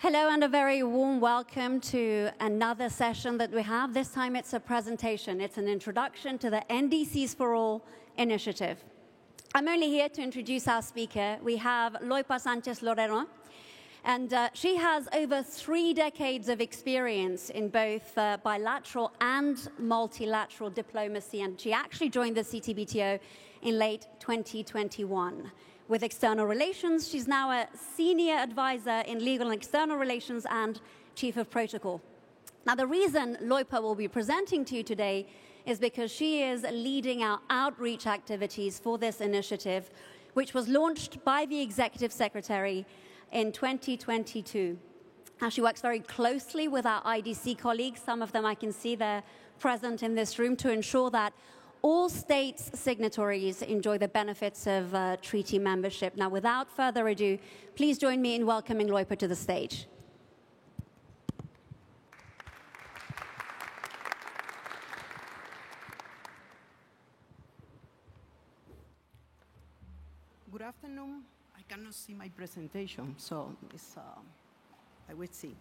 Hello and a very warm welcome to another session that we have. This time it's a presentation. It's an introduction to the NDCs for All initiative. I'm only here to introduce our speaker. We have Loipa Sanchez-Loreno, and she has over 3 decades of experience in both bilateral and multilateral diplomacy, and she actually joined the CTBTO in late 2021. With external relations, she's now a senior advisor in legal and external relations and chief of protocol. Now, the reason Loipa will be presenting to you today is because she is leading our outreach activities for this initiative, which was launched by the executive secretary in 2022. Now, she works very closely with our IDC colleagues. Some of them I can see they're present in this room to ensure that all states signatories enjoy the benefits of treaty membership. Now, without further ado, please join me in welcoming Loipa to the stage. Good afternoon. I cannot see my presentation, so I will see.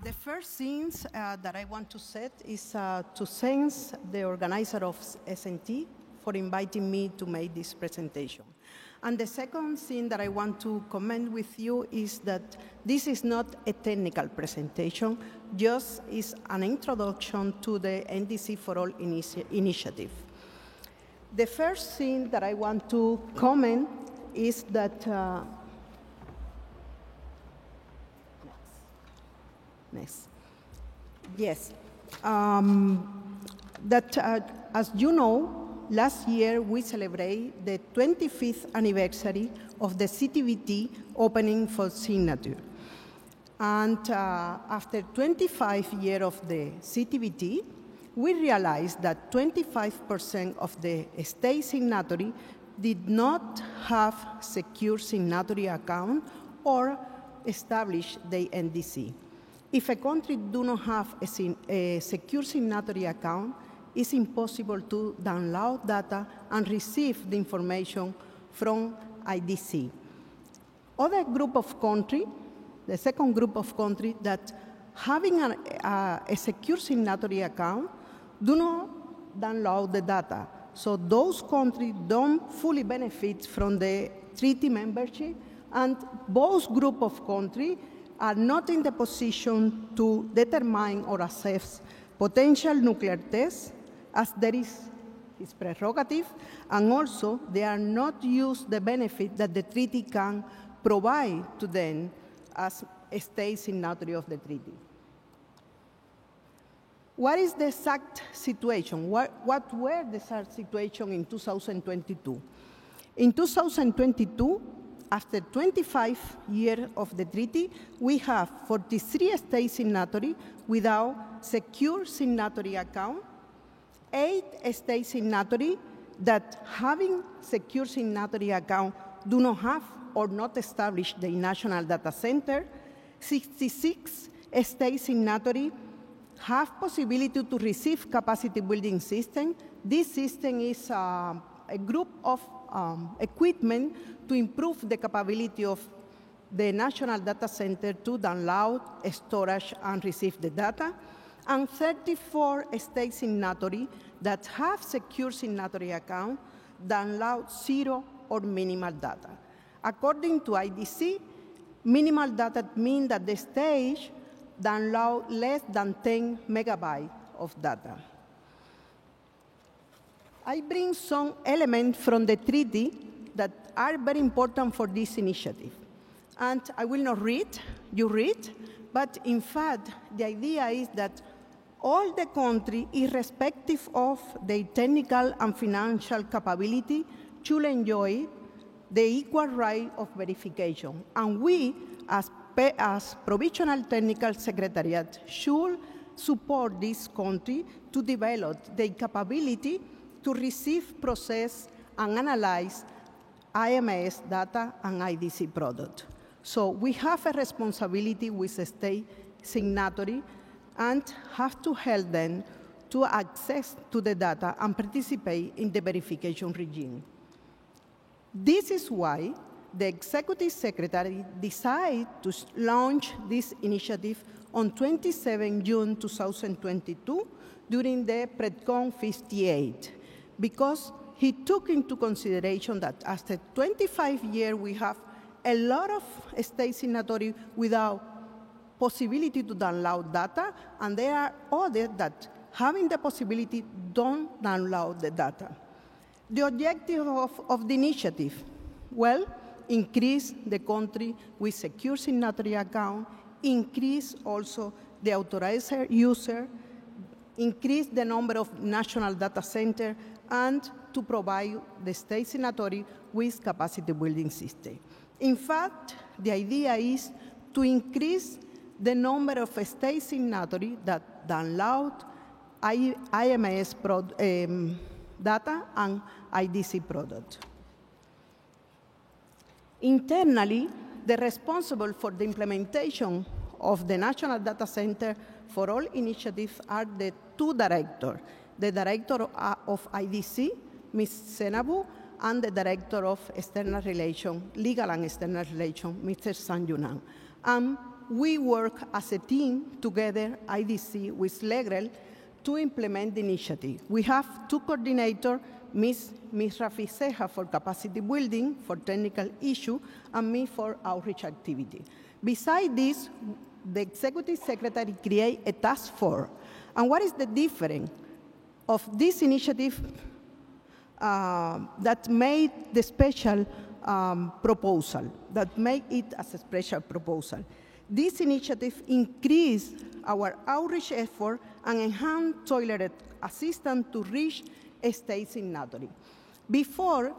The first thing that I want to set is to thank the organizer of SNT for inviting me to make this presentation. And the second thing that I want to comment with you is that this is not a technical presentation, just is an introduction to the NDC for All initiative. The first thing that I want to comment is that as you know, last year we celebrated the 25th anniversary of the CTBT opening for signature. And after 25 years of the CTBT, we realized that 25% of the state signatory did not have secure signatory account or establish the NDC. If a country do not have a secure signatory account, it's impossible to download data and receive the information from IDC. Other group of countries, the second group of countries that having a secure signatory account do not download the data. So those countries don't fully benefit from the treaty membership, and both group of countries are not in the position to determine or assess potential nuclear tests, as there is its prerogative, and also they are not used the benefit that the treaty can provide to them as a state signatory of the treaty. What is the exact situation? What were the exact situation in 2022? In 2022, after 25 years of the treaty, we have 43 state signatories without secure signatory account, 8 state signatories that having secure signatory account do not have or not establish the national data center, 66 state signatories have possibility to receive capacity building system. This system is a group of equipment to improve the capability of the national data center to download, storage, and receive the data, and 34 state signatories that have secure signatory account download 0 or minimal data. According to IDC, minimal data means that the state download less than 10 megabytes of data. I bring some elements from the treaty that are very important for this initiative. And I will not read, you read, but in fact, the idea is that all the countries, irrespective of their technical and financial capability, should enjoy the equal right of verification. And we, as Provisional Technical Secretariat, should support this country to develop the capability to receive, process, and analyze IMS data and IDC product. So we have a responsibility with the state signatory and have to help them to access to the data and participate in the verification regime. This is why the Executive Secretary decided to launch this initiative on 27 June 2022 during the PredCon 58, because he took into consideration that after 25 years we have a lot of state signatories without possibility to download data, and there are others that having the possibility don't download the data. The objective of the initiative, well, increase the country with secure signatory account, increase also the authorized user, increase the number of national data centers, and to provide the state signatory with capacity building system. In fact, the idea is to increase the number of state signatories that download IMS data and IDC product. Internally, the responsible for the implementation of the National Data Center for all initiatives are the two directors, the director of IDC, Ms. Senabu, and the director of External Relations, Legal and External Relations, Mr. Sang Yunan. We work as a team together, IDC, with LEGREL, to implement the initiative. We have two coordinators, Ms. Rafi Seha for capacity building, for technical issue, and me for outreach activity. Besides this, the Executive Secretary created a task force. And what is the difference of this initiative that made the special proposal, that made it as a special proposal? This initiative increased our outreach effort and enhanced tailored assistance to reach a state signatory. Before,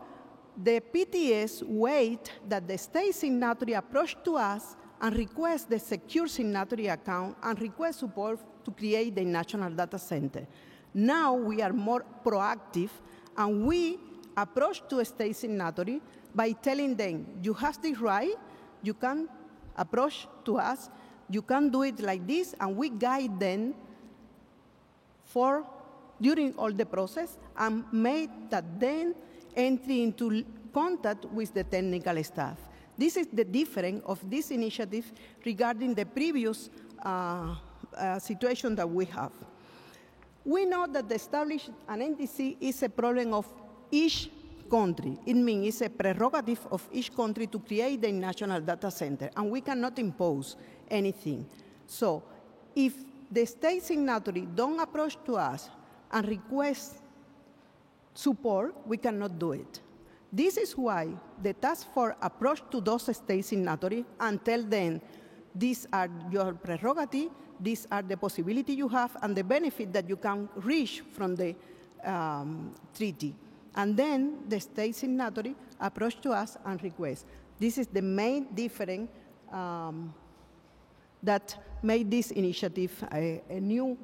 the PTS wait that the state signatory approach to us and request the secure signatory account and request support to create the national data center. Now we are more proactive, and we approach to a state signatory by telling them, you have this right, you can approach to us, you can do it like this, and we guide them during all the process and make that then entry into contact with the technical staff. This is the difference of this initiative regarding the previous situation that we have. We know that the establish an NDC is a problem of each country. It means it's a prerogative of each country to create the national data center, and we cannot impose anything. So if the state signatory don't approach to us and request support, we cannot do it. This is why the task force approach to those state signatories and tell them, these are your prerogatives, these are the possibility you have and the benefit that you can reach from the treaty. And then the state signatory approach to us and request. This is the main difference that made this initiative a new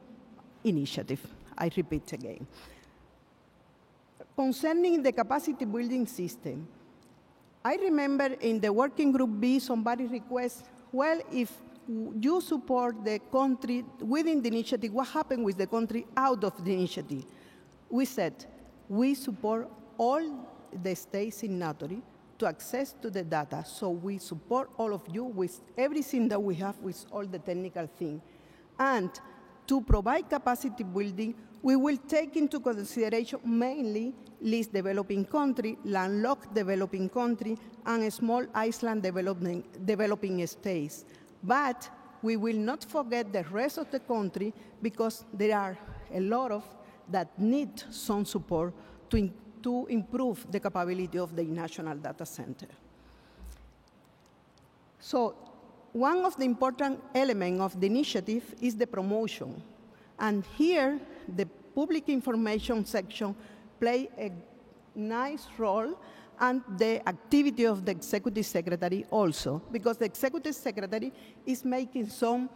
initiative. I repeat again. Concerning the capacity building system, I remember in the working group B, somebody requests, well, if you support the country within the initiative, what happened with the country out of the initiative? We said, we support all the state signatory to access to the data, so we support all of you with everything that we have with all the technical things. And to provide capacity building, we will take into consideration mainly least developing country, landlocked developing country, and small island developing states. But we will not forget the rest of the country, because there are a lot of that need some support to improve the capability of the national data center. So one of the important elements of the initiative is the promotion. And here, the public information section play a nice role, and the activity of the executive secretary also, because the executive secretary is making some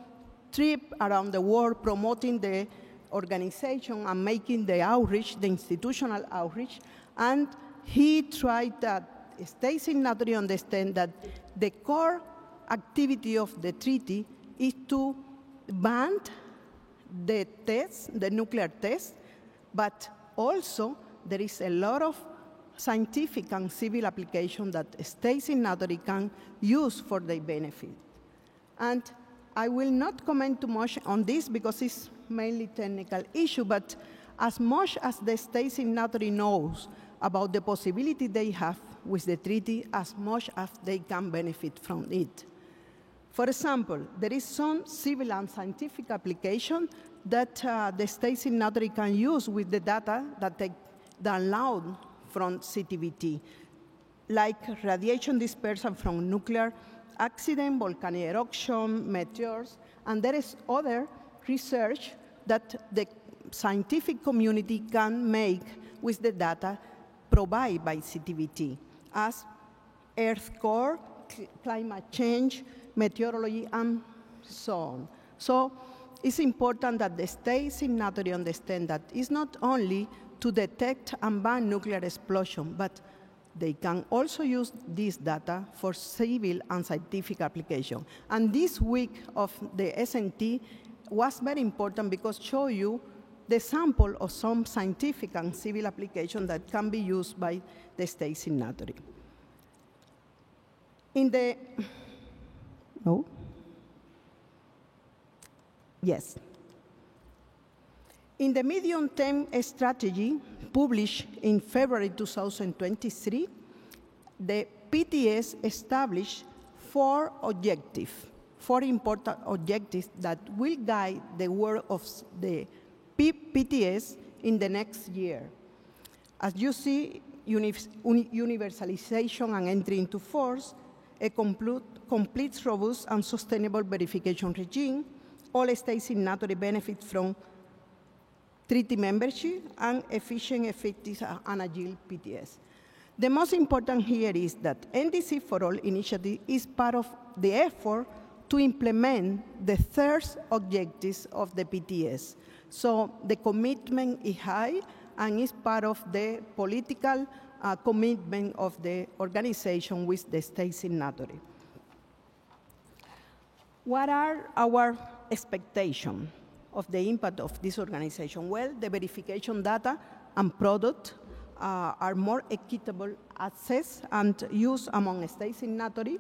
trip around the world promoting the organization and making the outreach, the institutional outreach, and he tried that state signatory understand that the core activity of the treaty is to ban the tests, the nuclear tests, but also there is a lot of scientific and civil applications that states signatories can use for their benefit. And I will not comment too much on this because it's mainly technical issue, but as much as the state signatory knows about the possibility they have with the treaty, as much as they can benefit from it. For example, there is some civil and scientific application that the state signatory can use with the data that they download from CTBT, like radiation dispersal from nuclear accident, volcanic eruption, meteors, and there is other research that the scientific community can make with the data provided by CTBT, as Earth core, climate change, meteorology, and so on. So it's important that the state signatory understand that it's not only to detect and ban nuclear explosion, but they can also use this data for civil and scientific application. And this week of the SNT was very important because it showed you the sample of some scientific and civil application that can be used by the state signatory. In the, no? Yes. In the medium-term strategy published in February 2023, the PTS established four important objectives that will guide the work of the PTS in the next year. As you see, universalization and entry into force, a complete, robust, and sustainable verification regime, all state signatory benefit from treaty membership, and efficient, effective, and agile PTS. The most important here is that NDC for All initiative is part of the effort to implement the third objectives of the PTS. So the commitment is high and is part of the political commitment of the organization with the state signatory. What are our expectations of the impact of this organization? Well, the verification data and product are more equitable access and use among state signatory.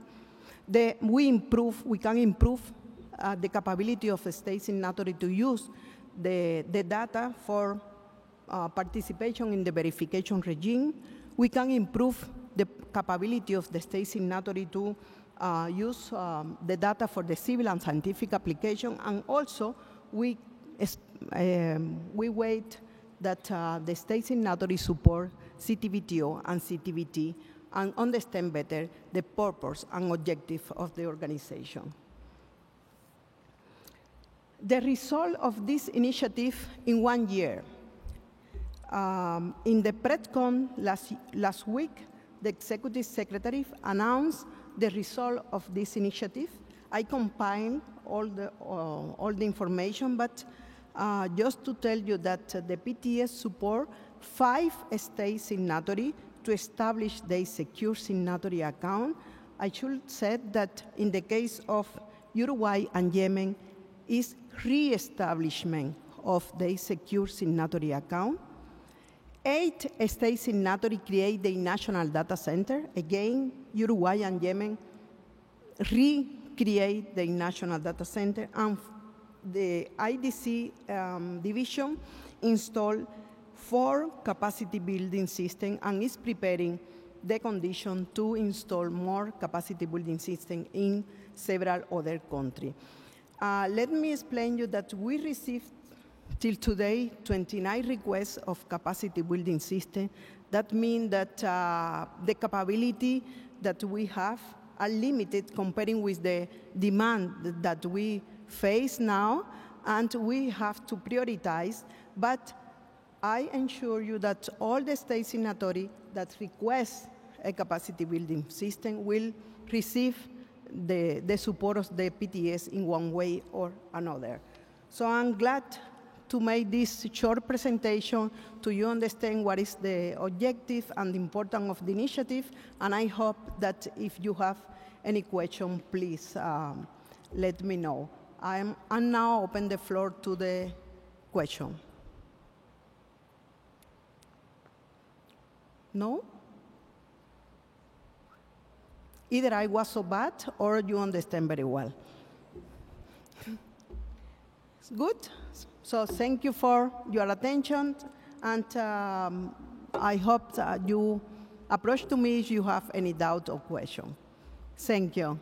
We can improve the capability of a state signatory to use the data for participation in the verification regime. We can improve the capability of the state signatory to use the data for the civil and scientific application, and also we wait that the state signatory support CTBTO and CTBT and understand better the purpose and objective of the organization. The result of this initiative in 1 year. In the PredCon last week, the Executive Secretary announced the result of this initiative. I compiled all the information, but just to tell you that the PTS support 5 state signatories to establish their secure signatory account. I should say that in the case of Uruguay and Yemen, is re-establishment of their secure signatory account. 8 state signatories create the national data center. Again, Uruguay and Yemen recreate the national data center, and the IDC division installed 4 capacity building systems and is preparing the condition to install more capacity building systems in several other countries. Let me explain you that we received till today 29 requests of capacity building system. That means that the capability that we have are limited comparing with the demand that we face now, and we have to prioritize. But I ensure you that all the state signatories that request a capacity building system will receive the support of the PTS in one way or another. So I'm glad to make this short presentation to you understand what is the objective and the importance of the initiative, and I hope that if you have any question, please let me know. I'm now open the floor to the question. No? either I was so bad or you understand very well. Good. So thank you for your attention, and I hope that you approach to me if you have any doubt or question. Thank you.